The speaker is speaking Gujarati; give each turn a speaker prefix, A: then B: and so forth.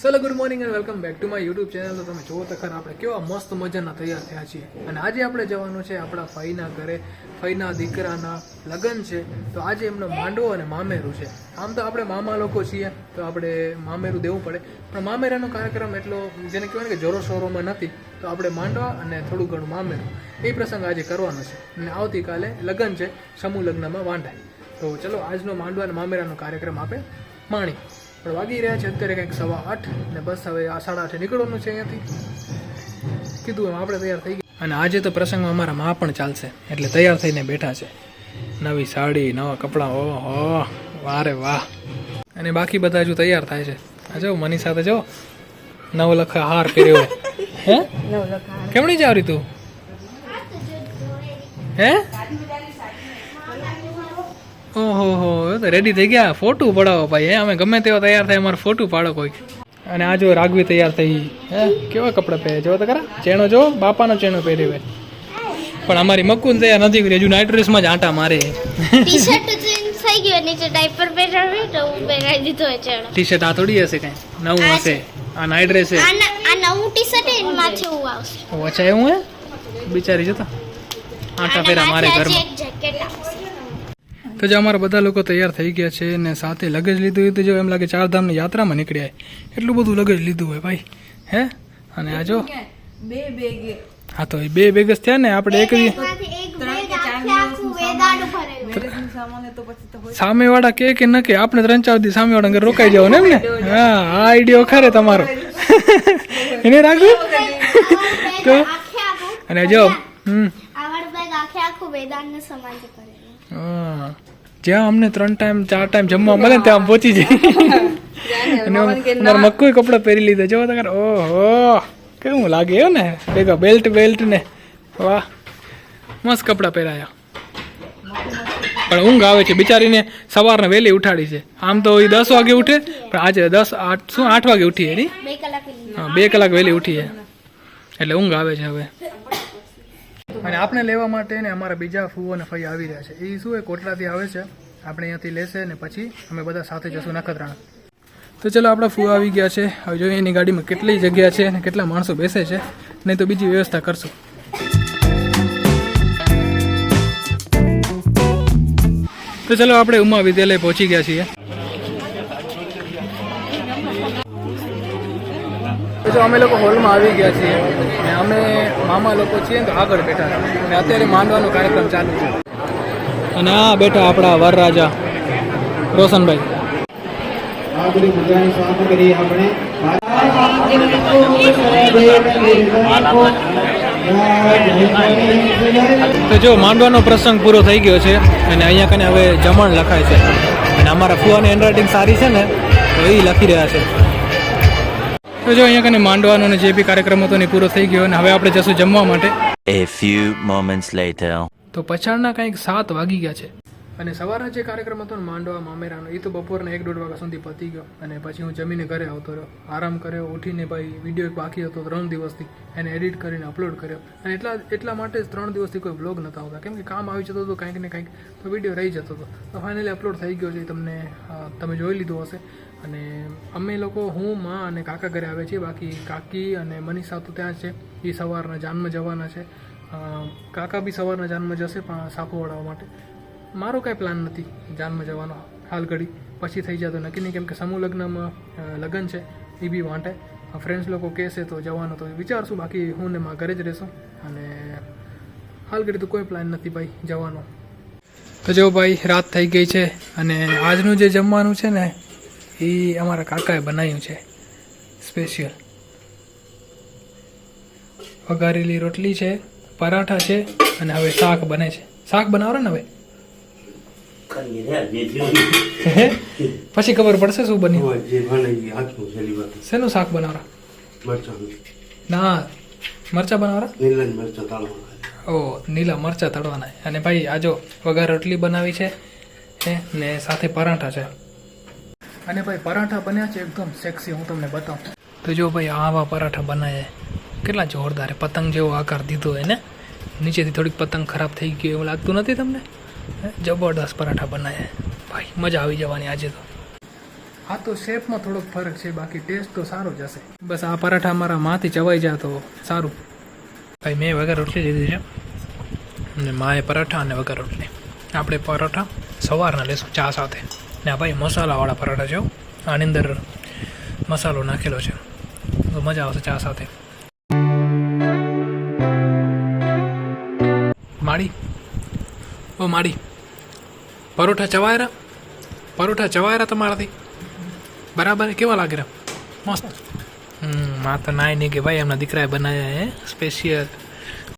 A: ચલો good morning and welcome back to my YouTube channel. તો તમે જુઓ તો ખરા આપણે કેવા મસ્ત મજાના તૈયાર થયા છીએ અને આજે આપણે જવાનું છે આપણા ફઈના ઘરે. ફઈના દીકરાના લગ્ન છે તો આજે એમનો માંડવો અને મામેરું છે. આમ તો આપણે મામા લોકો છીએ તો આપણે મામેરું દેવું પડે, પણ મામેરાનો કાર્યક્રમ એટલો જેને કહેવાય ને કે જોરો શોરોમાં નથી, તો આપણે માંડવા અને થોડું ઘણું મામેરું એ પ્રસંગ આજે કરવાનો છે અને આવતીકાલે લગ્ન છે સમૂહ લગ્નમાં વાંઢાય. તો ચલો આજનો માંડવા અને મામેરાનો કાર્યક્રમ આપણે માણી. પણ વાગી રહ્યા છે અત્યારે કંઈક 8:15 ને બસ હવે 8:30 નીકળવાનું છે અહીંયાથી. કીધું એમ આપણે તૈયાર થઈ ગયા અને આજે તો પ્રસંગમાં અમારા મા પણ ચાલશે એટલે તૈયાર થઈને બેઠા છે. નવી સાડી, નવા કપડાં, ઓહો વારે વાહ. અને બાકી બધા હજુ તૈયાર થાય છે. આ જો મની સાથે જો નવલખા હાર પહેર્યો હે. કેમ નહીં જાવરી તું હે? ઓહો તો રેડી થઈ ગયા. ફોટો પડાવો ભાઈ હે. અમે ગમે તેવા તૈયાર થાય અમારે ફોટો પાડો કોઈ. અને આ જો રાઘવી તૈયાર થઈ હે. કેવા કપડાં પહેરે જો તો ખરા. ચેણો જો બાપાનો ચેણો પહેર્યો હોય. પણ અમારી મક્કુન તૈયાર નથી કરી, હજુ નાઇટ ડ્રેસમાં જ આંટા મારે.
B: ટી-શર્ટ ચેન્જ થઈ ગયો, નીચે ડાયપર પહેરાવી તો હું પહેરાવી દીધો છે ચેણો.
A: ટી-શર્ટ આ થોડી હશે કઈ નવું હશે. આ નાઇટ ડ્રેસ છે.
B: આ નવું ટી-શર્ટ એ માથે હું આવશે.
A: ઓ અચ્છા એવું હે. બિચારી જતા આંટા ફેરા મારે ઘરમાં.
B: જેકેટ આવશે.
A: તો જો અમારા બધા લોકો તૈયાર થઈ ગયા છે ને સાથે લગેજ લીધું હતું. જો એમ લાગે ચારધામની યાત્રામાં નીકળ્યા. એટલું બધું લગેજ લીધું હોય ભાઈ હે. અને આ જો હા તો એ 2 બેગ જ થયા ને. આપણે એક સામેવાળા કે ન કે આપણે 3-4 દી સામેવાળા ઘરે રોકાઈ જાવ ને એમ ને. હા આ આઈડિયો ખરે તમારો એને રાખવું તો. અને જો જ્યાં અમને 3 ટાઈમ 4 ટાઈમ જમવા મળે ને ત્યાં પહોંચી જાય. અને અમારા મક્કોઈ કપડાં પહેરી લીધા જો તો. ઓહો કેવું લાગે એવું ને. ભેગા બેલ્ટ ને વાહ મસ્ત કપડાં પહેરાયા. પણ ઊંઘ આવે છે બિચારીને. સવારને વહેલી ઉઠાડી છે. આમ તો એ 10 વાગે ઉઠે, પણ આજે 8 વાગે ઉઠી એની. 2 કલાક વહેલી ઉઠી છે એટલે ઊંઘ આવે છે હવે. અને આપણે લેવા માટે ને અમારા બીજા ફૂવો અને ફઈ આવી રહ્યા છે. એ શું એ કોટલાથી આવે છે, આપણે અહીંયાથી લેશે ને પછી અમે બધા સાથે જશું નખત્રાણા. તો ચલો આપણા ફૂવા આવી ગયા છે. હવે જોઈએ એની ગાડીમાં કેટલી જગ્યા છે અને કેટલા માણસો બેસે છે, નહીં તો બીજી વ્યવસ્થા કરશું. તો ચલો આપણે ઉમા વિદ્યાલય પહોંચી ગયા છીએ. તો અમે લોકો હોલમાં આવી ગયા છીએ અને અમે મામા લોકો છીએ તો આગળ બેઠા છે અને અત્યારે માંડવાનો કાર્યક્રમ ચાલુ છે. અને આ બેઠા આપણા વરરાજા રોશનભાઈ. તો જો માંડવાનો પ્રસંગ પૂરો થઈ ગયો છે અને અહીંયા કને હવે જમણ લખાય છે અને અમારા ફુવાની હેન્ડરાઇટિંગ સારી છે ને તો એ લખી રહ્યા છે. તો જો અહીંયા કને માંડવાનો ને જે બી કાર્યક્રમ હતો ને પૂરો થઈ ગયો અને હવે આપણે જશું જમવા માટે.
C: A few moments later.
A: તો પછાડના કંઈક 7 વાગી ગયા છે અને સવારના જે કાર્યક્રમ હતો ને માંડવા મામેરાનો એ તો બપોરના 1-1.5 વાગ્યા સુધી પતી ગયો અને પછી હું જમીને ઘરે આવતો રહ્યો, આરામ કર્યો. ઉઠીને ભાઈ વિડીયો એક બાકી હતો 3 દિવસથી એને એડિટ કરીને અપલોડ કર્યો અને એટલા માટે જ 3 દિવસથી કોઈ વ્લોગ નહોતા આવતા, કેમ કે કામ આવી જતો હતો કંઈક ને કંઈક, તો વિડીયો રહી જતો હતો. તો ફાઇનલી અપલોડ થઈ ગયો છે. તમે જોઈ લીધું હશે. અને અમે લોકો હું માં અને કાકા ઘરે આવે છીએ, બાકી કાકી અને મનીષા તો ત્યાં છે. એ સવારના જાનમાં જવાના છે. કાકા બી સવારના જાનમાં જશે પણ સાપો વળાવવા માટે. મારો કાંઈ પ્લાન નથી જાનમાં જવાનો હાલ ઘડી, પછી થઈ જતો નક્કી નહીં, કેમ કે સમૂહ લગ્નમાં લગ્ન છે એ બી વાંટે. ફ્રેન્ડ્સ લોકો કહેશે તો જવાનો તો વિચારશું, બાકી હું ને માં ઘરે જ રહેશું. અને હાલ ઘડી તો કોઈ પ્લાન નથી ભાઈ જવાનો. તો જો ભાઈ રાત થઈ ગઈ છે અને આજનું જે જમવાનું છે ને એ અમારા કાકાએ બનાવ્યું છે સ્પેશિયલ. વઘારેલી રોટલી છે, પરાઠા છે અને હવે શાક બને છે. શાક બનાવો ને હવે પછી ખબર પડશે શું બન્યું. શેનું શાક બનાવરા? ના મરચા બનાવરા. ઓ નીલા મરચા તળવાના. અને ભાઈ આ જો વઘાર રોટલી બનાવી છે ને સાથે પરાઠા છે. અને ભાઈ પરાઠા બન્યા છે એકદમ સેક્સી, હું તમને બતાવું. તો જો ભાઈ આવા પરાઠા બનાવ્યા કેટલા જોરદાર. પતંગ જેવો આકાર દીધો હોય ને. નીચેથી થોડીક પતંગ ખરાબ થઈ ગઈ એવું લાગતું નથી તમને? જબરદસ્ત પરાઠા બનાવ્યા ભાઈ, મજા આવી જવાની આજે તો. આ તો શેપમાં થોડોક ફરક છે, બાકી ટેસ્ટ તો સારો જ હશે. બસ આ પરાઠા મારા માંથી ચવાઈ જાય તો સારું. ભાઈ મેં વગર રોટલી લીધી છે અને માએ પરાઠા અને વગર રોટલી. આપણે પરાઠા સવારના લેશું ચા સાથે. ને આ ભાઈ મસાલાવાળા પરાઠા છે હો. આની અંદર મસાલો નાખેલો છે, તો મજા આવશે ચા સાથે. માડી, ઓ માડી, પરોઠા ચવાયરા તમારાથી બરાબર? કેવા લાગે રહ્યા? મસ્ત. માં તો નાય નહીં કે ભાઈ એમના દીકરાએ બનાવ્યા હે સ્પેશિયલ.